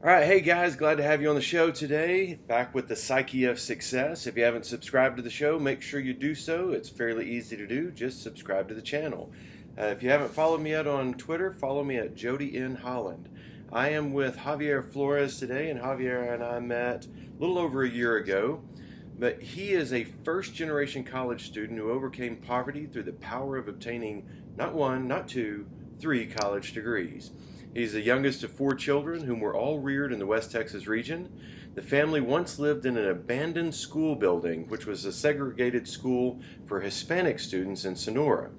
All right, hey guys, glad to have you on the show today. Back with the Psyche of Success. If you haven't subscribed to the show, make sure you do so. It's fairly easy to do. Just subscribe to the channel. If you haven't followed me yet on Twitter, follow me at Jody Holland. I am with Javier Flores today, and Javier and I met a little over a year ago. But he is a first-generation college student who overcame poverty through the power of obtaining not one, not two, three college degrees. He's the youngest of four children, whom were all reared in the West Texas region. The family once lived in an abandoned school building, which was a segregated school for Hispanic students in Sonora.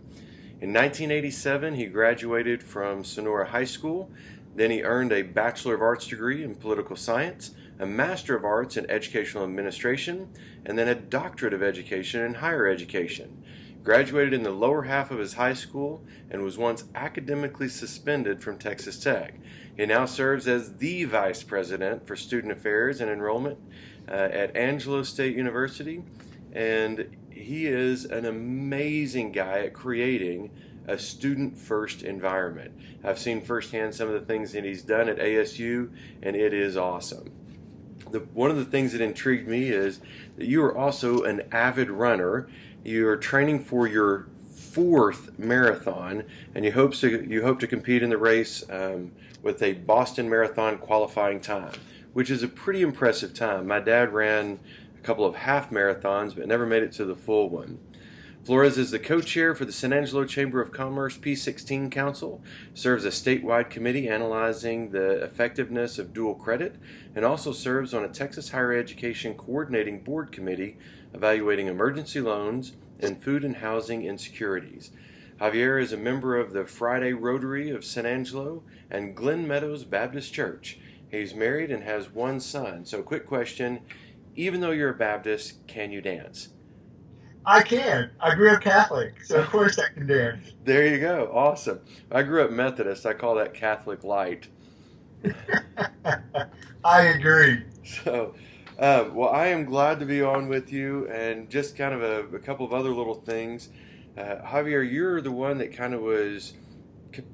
In 1987, he graduated from Sonora High School. Then he earned a Bachelor of Arts degree in Political Science, a Master of Arts in Educational Administration, and then a Doctorate of Education in Higher Education. Graduated in the lower half of his high school and was once academically suspended from Texas Tech. He now serves as the Vice President for Student Affairs and Enrollment at Angelo State University, and he is an amazing guy at creating a student-first environment. I've seen firsthand some of the things that he's done at ASU, and it is awesome. One of the things that intrigued me is that you are also an avid runner. You're training for your fourth marathon, and you hope to compete in the race with a Boston Marathon qualifying time, which is a pretty impressive time. My dad ran a couple of half marathons, but never made it to the full one. Flores is the co-chair for the San Angelo Chamber of Commerce P16 Council, serves a statewide committee analyzing the effectiveness of dual credit, and also serves on a Texas Higher Education Coordinating Board Committee evaluating emergency loans and food and housing insecurities. Javier is a member of the Friday Rotary of San Angelo and Glen Meadows Baptist Church. He's married and has one son. So quick question, even though you're a Baptist, can you dance? I can. I grew up Catholic, so of course I can dance. There you go. Awesome. I grew up Methodist. I call that Catholic light. I agree. So, well, I am glad to be on with you, and just kind of a couple of other little things. Javier, you're the one that kind of was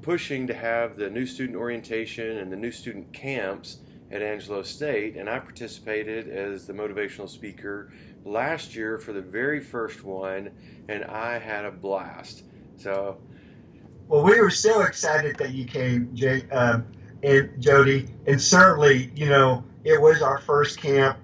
pushing to have the new student orientation and the new student camps at Angelo State, and I participated as the motivational speaker last year for the very first one, and I had a blast. So, well, we were so excited that you came, and Jody, and certainly, it was our first camp.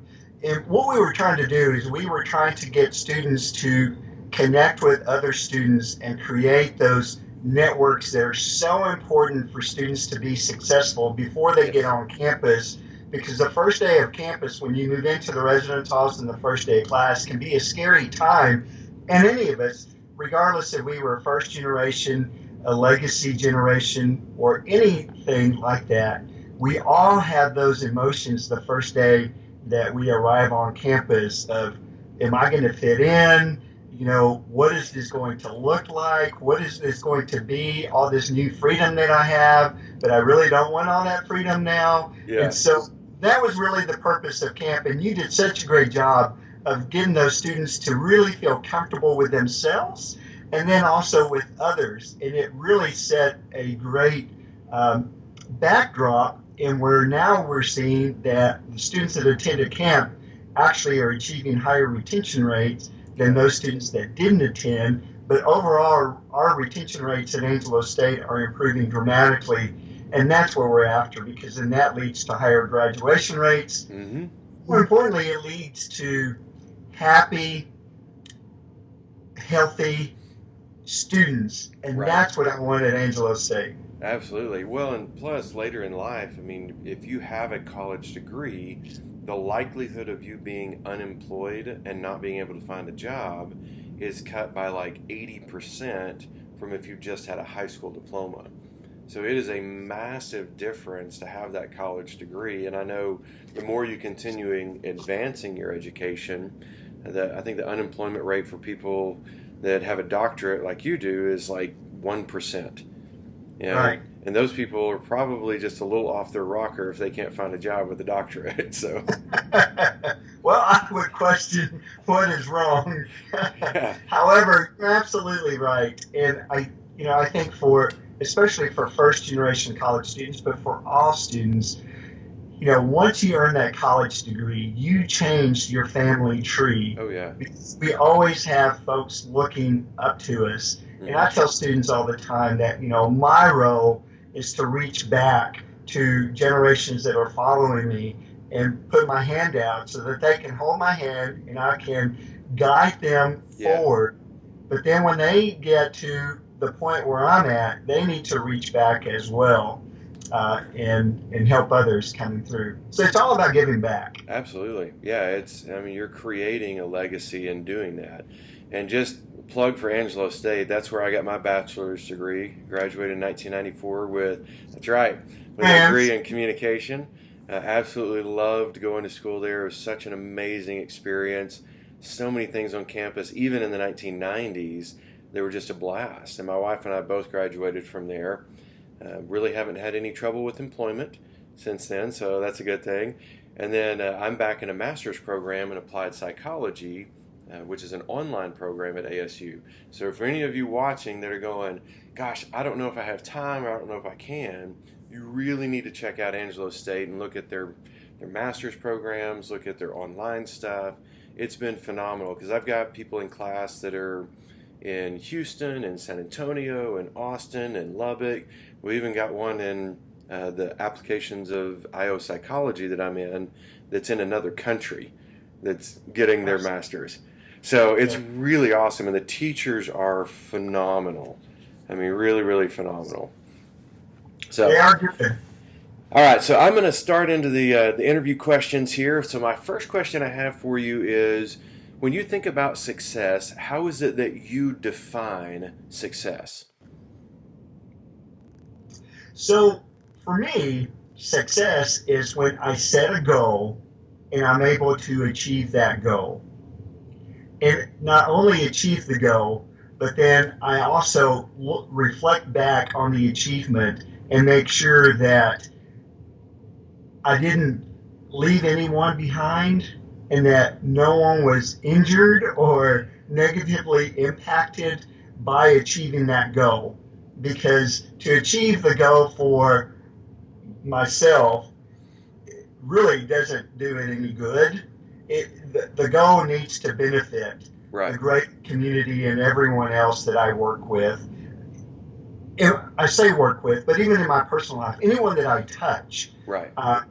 And what we were trying to do is we were trying to get students to connect with other students and create those networks that are so important for students to be successful before they get on campus. Because the first day of campus, when you move into the residence halls and the first day of class, can be a scary time. And any of us, regardless if we were a first generation, a legacy generation, or anything like that, we all have those emotions the first day that we arrive on campus of, am I going to fit in? What is this going to look like? What is this going to be? All this new freedom that I have, but I really don't want all that freedom now. yeah. And so that was really the purpose of camp. And you did such a great job of getting those students to really feel comfortable with themselves and then also with others. And it really set a great backdrop in where now we're seeing that the students that attended camp actually are achieving higher retention rates than those students that didn't attend. But overall, our retention rates at Angelo State are improving dramatically, and that's what we're after, because then that leads to higher graduation rates. Mm-hmm. More importantly, it leads to happy, healthy students, and Right. That's what I want at Angelo State. Absolutely. Well, and plus later in life, if you have a college degree, the likelihood of you being unemployed and not being able to find a job is cut by like 80% from if you just had a high school diploma. So it is a massive difference to have that college degree. And I know the more you continuing advancing your education, I think the unemployment rate for people that have a doctorate like you do is like 1%. Right. And those people are probably just a little off their rocker if they can't find a job with a doctorate. So, well, I would question what is wrong. yeah. However, you're absolutely right, and I think especially for first generation college students, but for all students, once you earn that college degree, you change your family tree. Oh yeah. Because we always have folks looking up to us. And I Hmm. tell students all the time that, my role is to reach back to generations that are following me and put my hand out so that they can hold my hand and I can guide them Yeah. forward. But then when they get to the point where I'm at, they need to reach back as well, and help others coming through. So it's all about giving back. Absolutely. Yeah, I mean, you're creating a legacy in doing that. And just plug for Angelo State, that's where I got my bachelor's degree. Graduated in 1994 with, that's right, with a And degree in communication. Absolutely loved going to school there. It was such an amazing experience. So many things on campus, even in the 1990s, they were just a blast. And my wife and I both graduated from there. Really haven't had any trouble with employment since then, so that's a good thing. And then I'm back in a master's program in applied psychology, which is an online program at ASU. So for any of you watching that are going, gosh, I don't know if I have time, or I don't know if I can, you really need to check out Angelo State and look at their master's programs, look at their online stuff. It's been phenomenal because I've got people in class that are in Houston and San Antonio and Austin and Lubbock. We even got one in the applications of IO psychology that I'm in that's in another country that's getting their master's. So it's really awesome, and the teachers are phenomenal. I mean, really, really phenomenal. So they are good. all right, so I'm going to start into the interview questions here. So my first question I have for you is, when you think about success, how is it that you define success? So for me, success is when I set a goal and I'm able to achieve that goal. And not only achieve the goal, but then I also reflect back on the achievement and make sure that I didn't leave anyone behind and that no one was injured or negatively impacted by achieving that goal. Because to achieve the goal for myself really doesn't do it any good. The goal needs to benefit the Right, great community and everyone else that I work with. And I say work with, but even in my personal life, anyone that I touch, right. uh,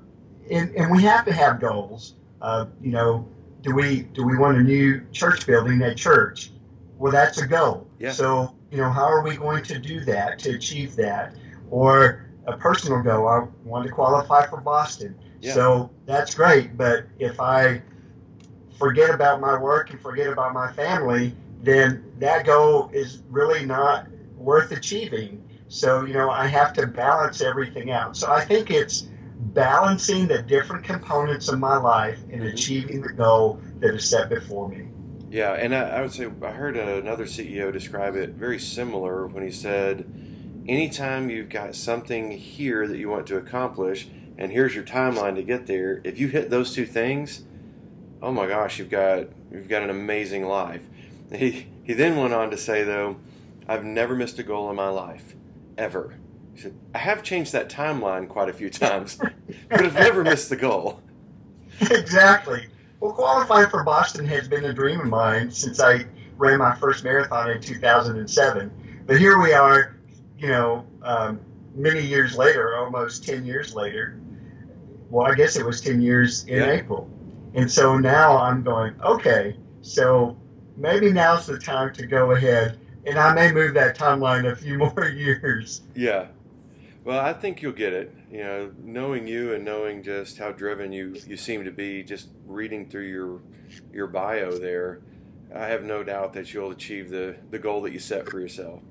and we have to have goals. Do we want a new church building at church? Well, that's a goal. Yeah, So, how are we going to do that to achieve that? Or a personal goal, I want to qualify for Boston. yeah, So that's great. But if I forget about my work and forget about my family, then that goal is really not worth achieving. So, I have to balance everything out. So I think it's balancing the different components of my life and hmm, achieving the goal that is set before me. yeah. And I would say I heard another CEO describe it very similar when he said, anytime you've got something here that you want to accomplish, and here's your timeline to get there, if you hit those two things, oh my gosh, you've got an amazing life. He then went on to say though, I've never missed a goal in my life, ever. He said, I have changed that timeline quite a few times, but I've never missed the goal. Exactly. Well, qualifying for Boston has been a dream of mine since I ran my first marathon in 2007. But here we are, many years later, almost 10 years later. Well, I guess it was 10 years in Yeah, April. And so now I'm going, okay, so maybe now's the time to go ahead. And I may move that timeline a few more years. yeah. Well, I think you'll get it. Knowing you and knowing just how driven you seem to be, just reading through your bio there, I have no doubt that you'll achieve the goal that you set for yourself.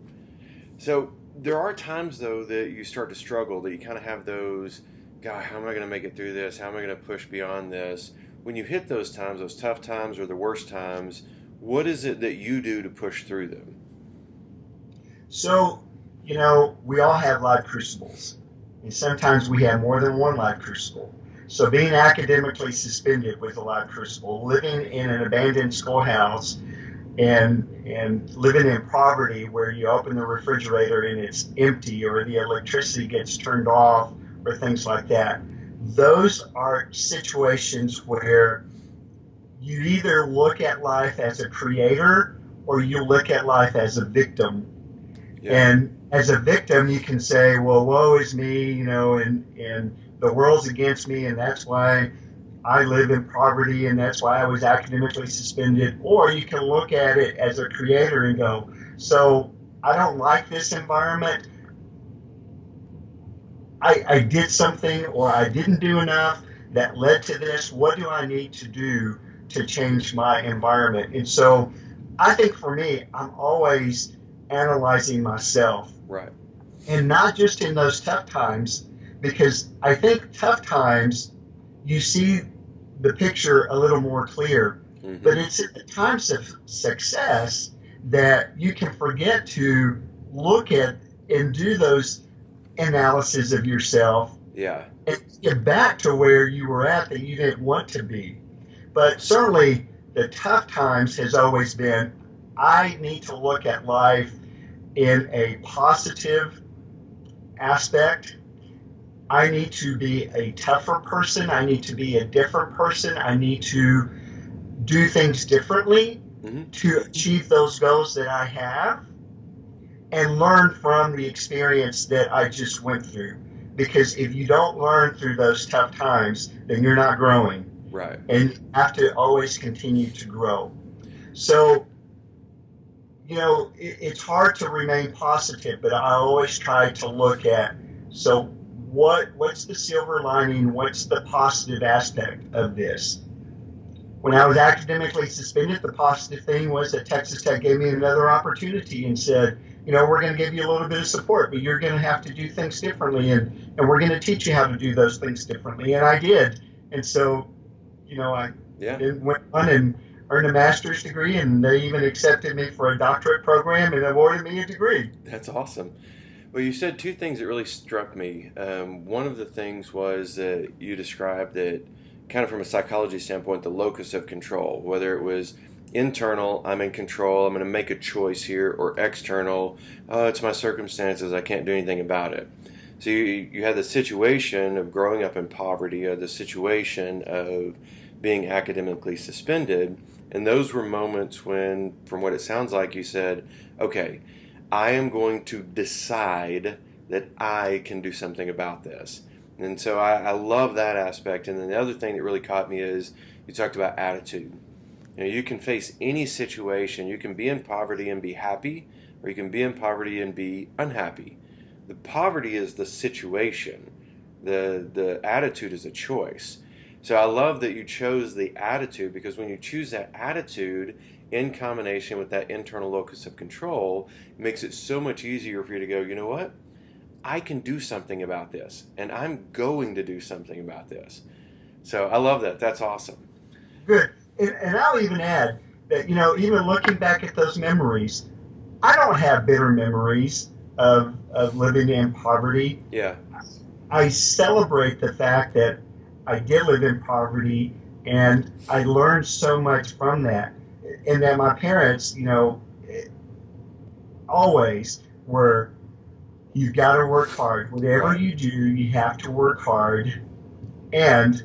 So there are times though that you start to struggle, that you kind of have those, God, how am I going to make it through this? How am I going to push beyond this? When you hit those times, those tough times or the worst times, what is it that you do to push through them? So, we all have life crucibles. And sometimes we have more than one life crucible. So being academically suspended with a life crucible, living in an abandoned schoolhouse, and living in poverty where you open the refrigerator and it's empty or the electricity gets turned off or things like that. those are situations where you either look at life as a creator or you look at life as a victim. Yeah. And as a victim, you can say, well, woe is me, and the world's against me, and that's why I live in poverty, and that's why I was academically suspended. Or you can look at it as a creator and go, so I don't like this environment. I did something or I didn't do enough that led to this. What do I need to do to change my environment? And so I think for me, I'm always analyzing myself. Right. And not just in those tough times, because I think tough times, you see the picture a little more clear. Mm-hmm. But it's at the times of success that you can forget to look at and do those analysis of yourself, Yeah. and get back to where you were at that you didn't want to be. But certainly the tough times has always been, I need to look at life in a positive aspect. I need to be a tougher person. I need to be a different person. I need to do things differently to achieve those goals that I have, and learn from the experience that I just went through. Because if you don't learn through those tough times, then you're not growing. Right. And you have to always continue to grow. So, it's hard to remain positive, but I always try to look at, so what's the silver lining? What's the positive aspect of this? When I was academically suspended, the positive thing was that Texas Tech gave me another opportunity and said, we're going to give you a little bit of support, but you're going to have to do things differently, and we're going to teach you how to do those things differently. And I did. And so, I went on and earned a master's degree, and they even accepted me for a doctorate program and awarded me a degree. That's awesome. Well, you said two things that really struck me. One of the things was that you described that kind of from a psychology standpoint, the locus of control, whether it was internal, I'm in control, I'm going to make a choice here, or external, it's my circumstances, I can't do anything about it. So you had the situation of growing up in poverty, or the situation of being academically suspended, and those were moments when, from what it sounds like, you said, okay, I am going to decide that I can do something about this. And so I love that aspect. And then the other thing that really caught me is you talked about attitude. You can face any situation. You can be in poverty and be happy, or you can be in poverty and be unhappy. The poverty is the situation. The attitude is a choice. So I love that you chose the attitude, because when you choose that attitude in combination with that internal locus of control, it makes it so much easier for you to go, you know what? I can do something about this, and I'm going to do something about this. So I love that. That's awesome. Good. And I'll even add that, even looking back at those memories, I don't have bitter memories of living in poverty. Yeah. I celebrate the fact that I did live in poverty, and I learned so much from that. And that my parents, always were, you've got to work hard. Whatever you do, you have to work hard, and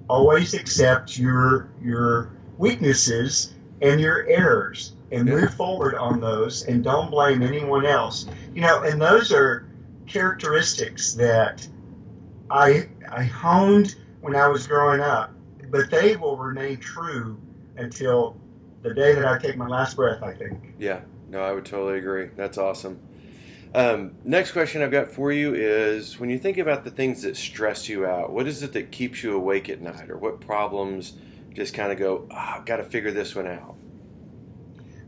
always accept your weaknesses and your errors, and move forward on those, and don't blame anyone else. And those are characteristics that I honed when I was growing up, but they will remain true until the day that I take my last breath, I think. Yeah, no, I would totally agree. That's awesome. Next question I've got for you is, when you think about the things that stress you out, what is it that keeps you awake at night, or what problems just kind of go, I've got to figure this one out?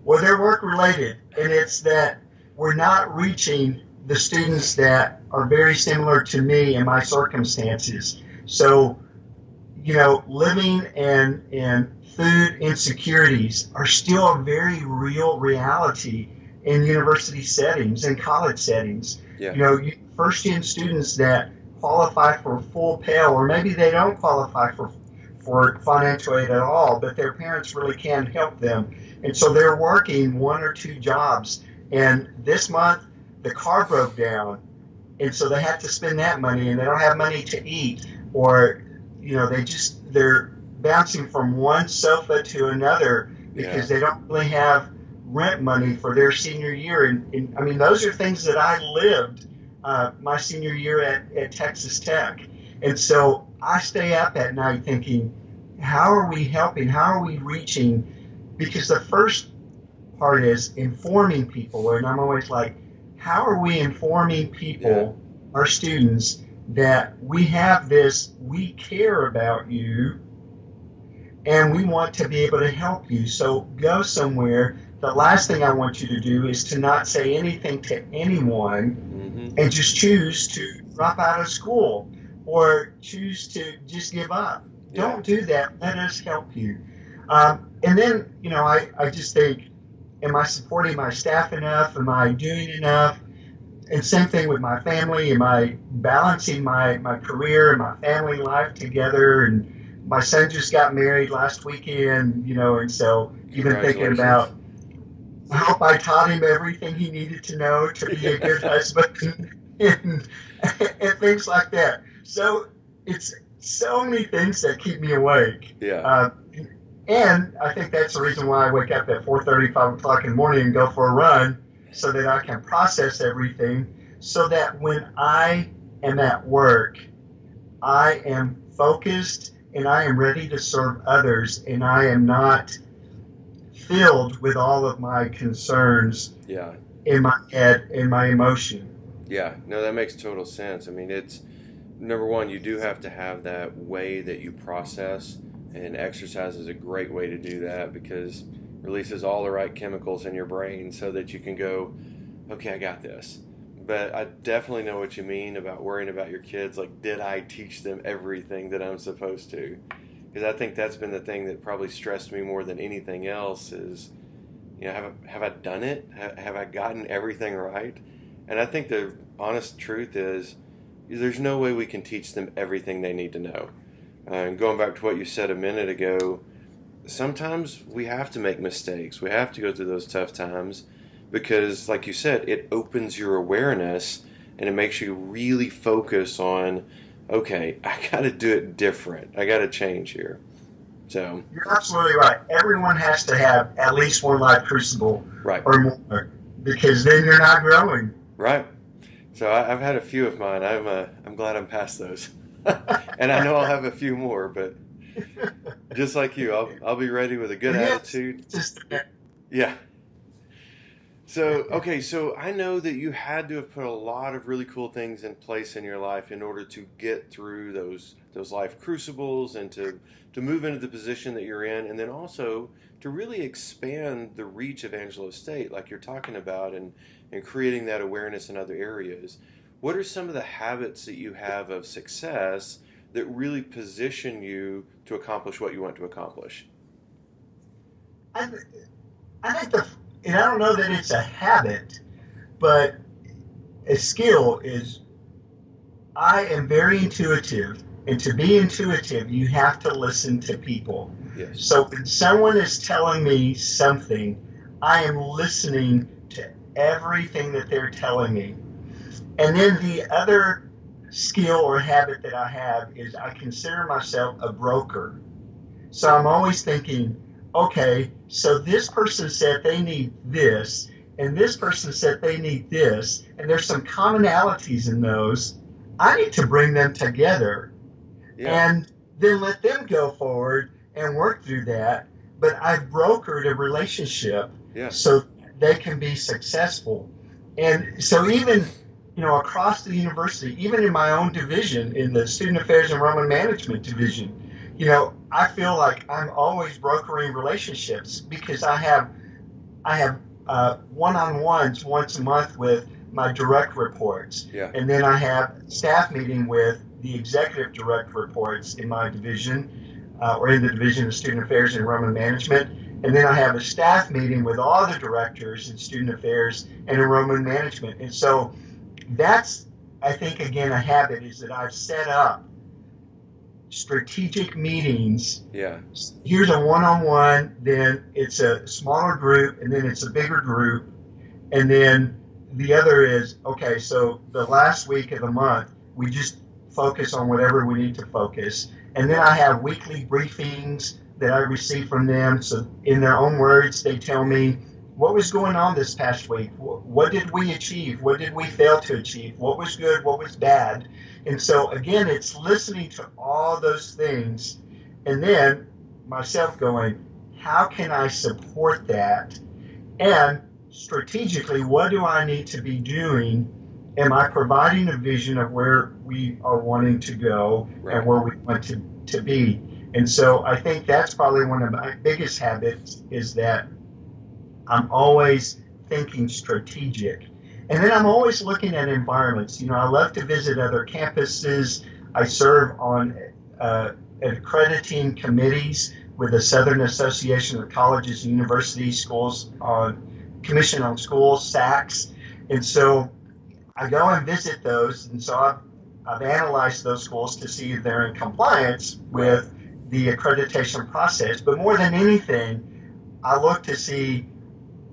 Well, they're work related, and it's that we're not reaching the students that are very similar to me and my circumstances. So, living and food insecurities are still a very real reality in university settings and college settings. Yeah. First-gen students that qualify for full Pell, or maybe they don't qualify for financial aid at all, but their parents really can help them. And so they're working one or two jobs. And this month, the car broke down, and so they have to spend that money, and they don't have money to eat. or they're bouncing from one sofa to another because they don't really have rent money for their senior year. And I mean, those are things that I lived my senior year at Texas Tech. And so I stay up at night thinking, how are we helping? How are we reaching? Because the first part is informing people. And I'm always like, how are we informing people, our students, that we have this, we care about you, and we want to be able to help you. So go somewhere. The last thing I want you to do is to not say anything to anyone and just choose to drop out of school or choose to just give up. Don't do that. Let us help you. And then, I just think, am I supporting my staff enough? Am I doing enough? And same thing with my family. Am I balancing my career and my family life together? And my son just got married last weekend, and so even thinking about, I hope I taught him everything he needed to know to be a good husband and things like that. So it's so many things that keep me awake. And I think that's the reason why I wake up at 4:30, 5 o'clock in the morning and go for a run, so that I can process everything, so that when I am at work, I am focused and I am ready to serve others, and I am not filled with all of my concerns in my head, in my emotion. Yeah, no, that makes total sense. I mean, it's, number one, you do have to have that way that you process, and exercise is a great way to do that because it releases all the right chemicals in your brain so that you can go, okay, I got this. But I definitely know what you mean about worrying about your kids. Like, did I teach them everything that I'm supposed to? Because I think that's been the thing that probably stressed me more than anything else is, have I done it? Have I gotten everything right? And I think the honest truth is there's no way we can teach them everything they need to know. And going back to what you said a minute ago, sometimes we have to make mistakes. We have to go through those tough times because, like you said, it opens your awareness and it makes you really focus on, okay, I got to do it different. I got to change here. So you're absolutely right. Everyone has to have at least one life crucible or more, because then you're not growing. Right. So I've had a few of mine. I'm glad I'm past those. And I know I'll have a few more, but just like you, I'll be ready with a good attitude. Yeah. So, okay, so I know that you had to have put a lot of really cool things in place in your life in order to get through those life crucibles and to move into the position that you're in, and then also to really expand the reach of Angelo State, like you're talking about, and creating that awareness in other areas. What are some of the habits that you have of success that really position you to accomplish what you want to accomplish? I think and I don't know that it's a habit, but a skill is, I am very intuitive. And to be intuitive, you have to listen to people. Yes. So when someone is telling me something, I am listening to everything that they're telling me. And then the other skill or habit that I have is I consider myself a broker. So I'm always thinking, okay, so this person said they need this, and this person said they need this, and there's some commonalities in those. I need to bring them together and then let them go forward and work through that. But I've brokered a relationship so they can be successful. And so even, across the university, even in my own division, in the Student Affairs and Enrollment Management division, I feel like I'm always brokering relationships because I have one-on-ones once a month with my direct reports. And then I have staff meeting with the executive direct reports in my division or in the Division of Student Affairs and Enrollment Management. And then I have a staff meeting with all the directors in Student Affairs and Enrollment Management. And so that's, I think, again, a habit is that I've set up strategic meetings. Here's a one-on-one, then it's a smaller group, and then it's a bigger group. And then the other is, okay, so the last week of the month, we just focus on whatever we need to focus. And then I have weekly briefings that I receive from them. So in their own words, they tell me what was going on this past week. What did we achieve? What did we fail to achieve? What was good? What was bad? And so again, it's listening to all those things and then myself going, how can I support that? And strategically, what do I need to be doing? Am I providing a vision of where we are wanting to go and where we want to be? And so I think that's probably one of my biggest habits is that I'm always thinking strategic. And then I'm always looking at environments. You know, I love to visit other campuses. I serve on accrediting committees with the Southern Association of Colleges and Universities Schools on Commission on Schools, SACS. And so I go and visit those. And so I've analyzed those schools to see if they're in compliance with the accreditation process. But more than anything, I look to see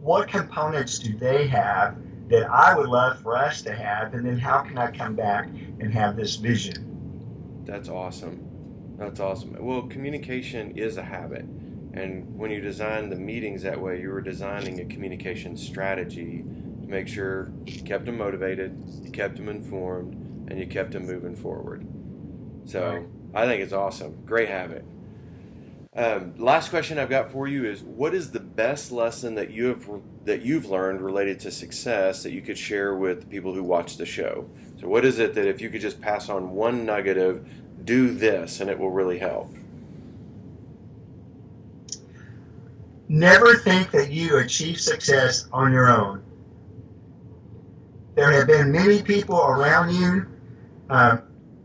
what components do they have that I would love for us to have, and then how can I come back and have this vision? That's awesome. That's awesome. Well, communication is a habit. And when you design the meetings that way, you were designing a communication strategy to make sure you kept them motivated, you kept them informed, and you kept them moving forward. So I think it's awesome. Great habit. Last question I've got for you is, what is the best lesson that you've learned related to success that you could share with people who watch the show? So what is it that if you could just pass on one nugget of do this and it will really help? Never think that you achieve success on your own. There have been many people around you,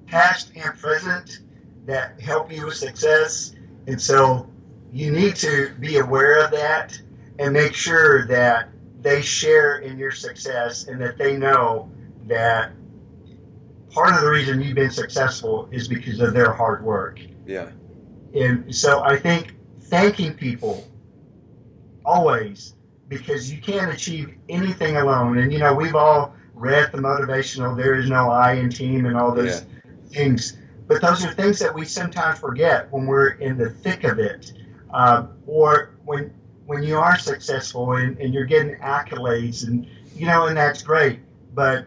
past and present, that help you with success. And so you need to be aware of that and make sure that they share in your success and that they know that part of the reason you've been successful is because of their hard work. Yeah. And so I think thanking people always, because you can't achieve anything alone. And, you know, we've all read the motivational, there is no I in team and all those things. But those are things that we sometimes forget when we're in the thick of it, or when you are successful and you're getting accolades, and you know, and that's great. But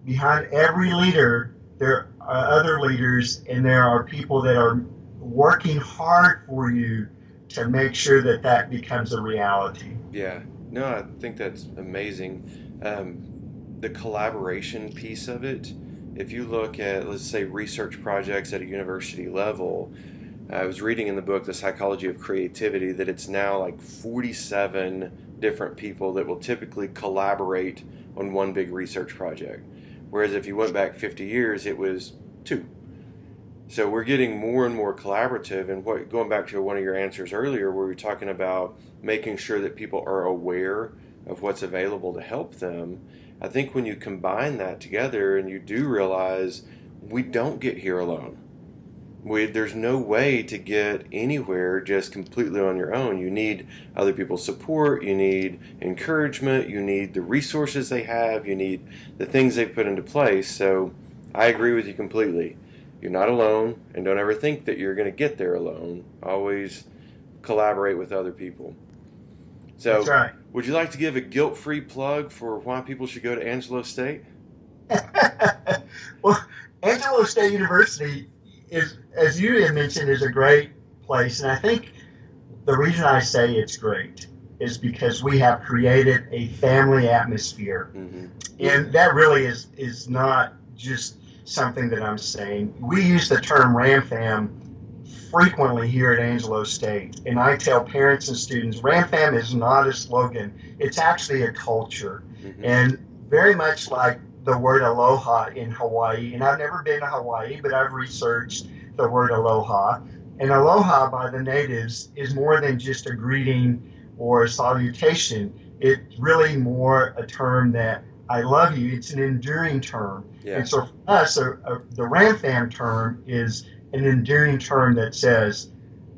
behind every leader, there are other leaders, and there are people that are working hard for you to make sure that that becomes a reality. Yeah, no, I think that's amazing. The collaboration piece of it. If you look at, let's say, research projects at a university level, I was reading in the book, The Psychology of Creativity, that it's now like 47 different people that will typically collaborate on one big research project. Whereas if you went back 50 years, it was 2. So we're getting more and more collaborative. And going back to one of your answers earlier, where we were talking about making sure that people are aware of what's available to help them, I think when you combine that together and you do realize we don't get here alone. There's no way to get anywhere just completely on your own. You need other people's support, you need encouragement, you need the resources they have, you need the things they've put into place. So I agree with you completely. You're not alone, and don't ever think that you're going to get there alone. Always collaborate with other people. So, that's right. Would you like to give a guilt-free plug for why people should go to Angelo State? Well, Angelo State University is, as you had mentioned, is a great place. And I think the reason I say it's great is because we have created a family atmosphere. Mm-hmm. And that really is not just something that I'm saying. We use the term RAMFAM frequently here at Angelo State, and I tell parents and students, RAMFAM is not a slogan, it's actually a culture. Mm-hmm. And very much like the word aloha in Hawaii, and I've never been to Hawaii, but I've researched the word aloha, and aloha by the natives is more than just a greeting or a salutation. It's really more a term that I love you, it's an enduring term. Yeah. And so for us, the RAMFAM term is an enduring term that says,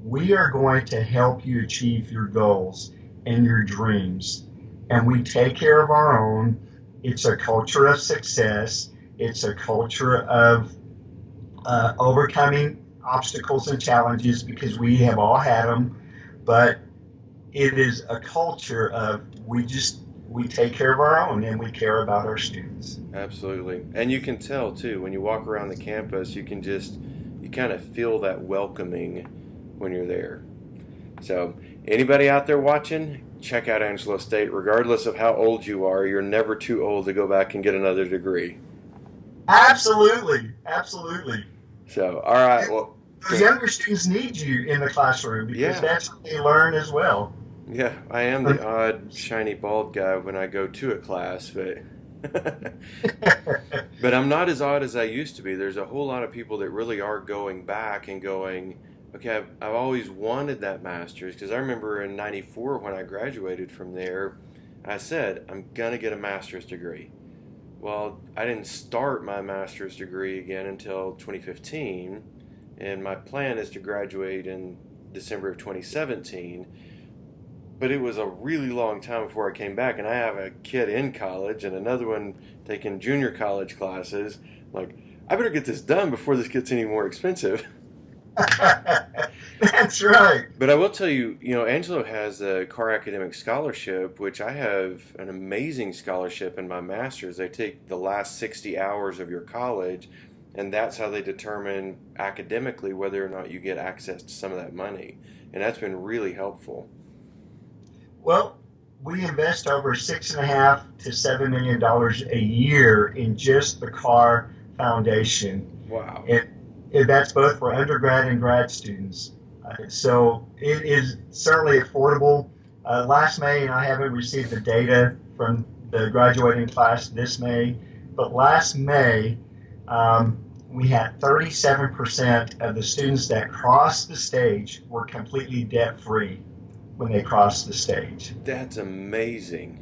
we are going to help you achieve your goals and your dreams. And we take care of our own. It's a culture of success. It's a culture of overcoming obstacles and challenges, because we have all had them, but it is a culture of we take care of our own and we care about our students. Absolutely. And you can tell too, when you walk around the campus, you kind of feel that welcoming when you're there. So anybody out there watching, check out Angelo State. Regardless of how old you are, you're never too old to go back and get another degree. Absolutely. Absolutely. So, all right. Well, the younger students need you in the classroom, because that's what they learn as well. Yeah, I am the odd, shiny, bald guy when I go to a class, but but I'm not as odd as I used to be. There's a whole lot of people that really are going back and going, okay, I've always wanted that master's, because I remember in '94 when I graduated from there, I said, I'm going to get a master's degree. Well, I didn't start my master's degree again until 2015, and my plan is to graduate in December of 2017. But it was a really long time before I came back, and I have a kid in college and another one taking junior college classes. Like, I better get this done before this gets any more expensive. That's right. But I will tell you, Angelo has a car academic scholarship, which I have an amazing scholarship in my master's. They take the last 60 hours of your college, and that's how they determine academically whether or not you get access to some of that money. And that's been really helpful. Well, we invest over $6.5 to $7 million a year in just the car foundation. Wow. And that's both for undergrad and grad students. So it is certainly affordable. Last May, and I haven't received the data from the graduating class this May, but last May, we had 37% of the students that crossed the stage were completely debt-free when they crossed the stage. That's amazing.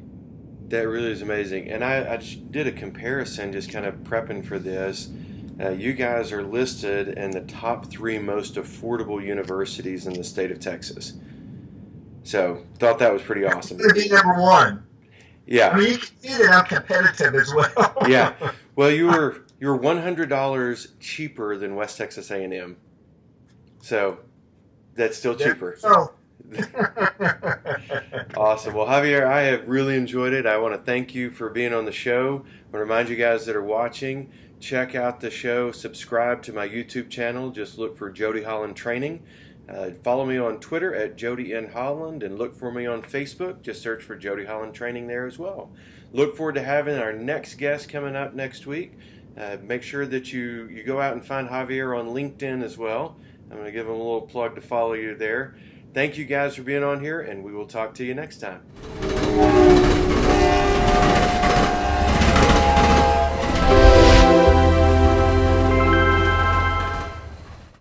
That really is amazing. And I just did a comparison, just kind of prepping for this. You guys are listed in the top 3 most affordable universities in the state of Texas. So, thought that was pretty awesome. It's going to be number 1. Yeah. I mean, you can see that I'm competitive as well. Yeah. Well, you're $100 cheaper than West Texas A&M. So, that's still cheaper. Oh. Awesome. Well, Javier, I have really enjoyed it. I want to thank you for being on the show. I want to remind you guys that are watching, check out the show, subscribe to my YouTube channel. Just look for Jody Holland Training. Follow me on Twitter at Jody N. Holland, and look for me on Facebook. Just search for Jody Holland Training there as well. Look forward to having our next guest coming up next week. Make sure that you go out and find Javier on LinkedIn as well. I'm going to give him a little plug to follow you there. Thank you guys for being on here, and we will talk to you next time.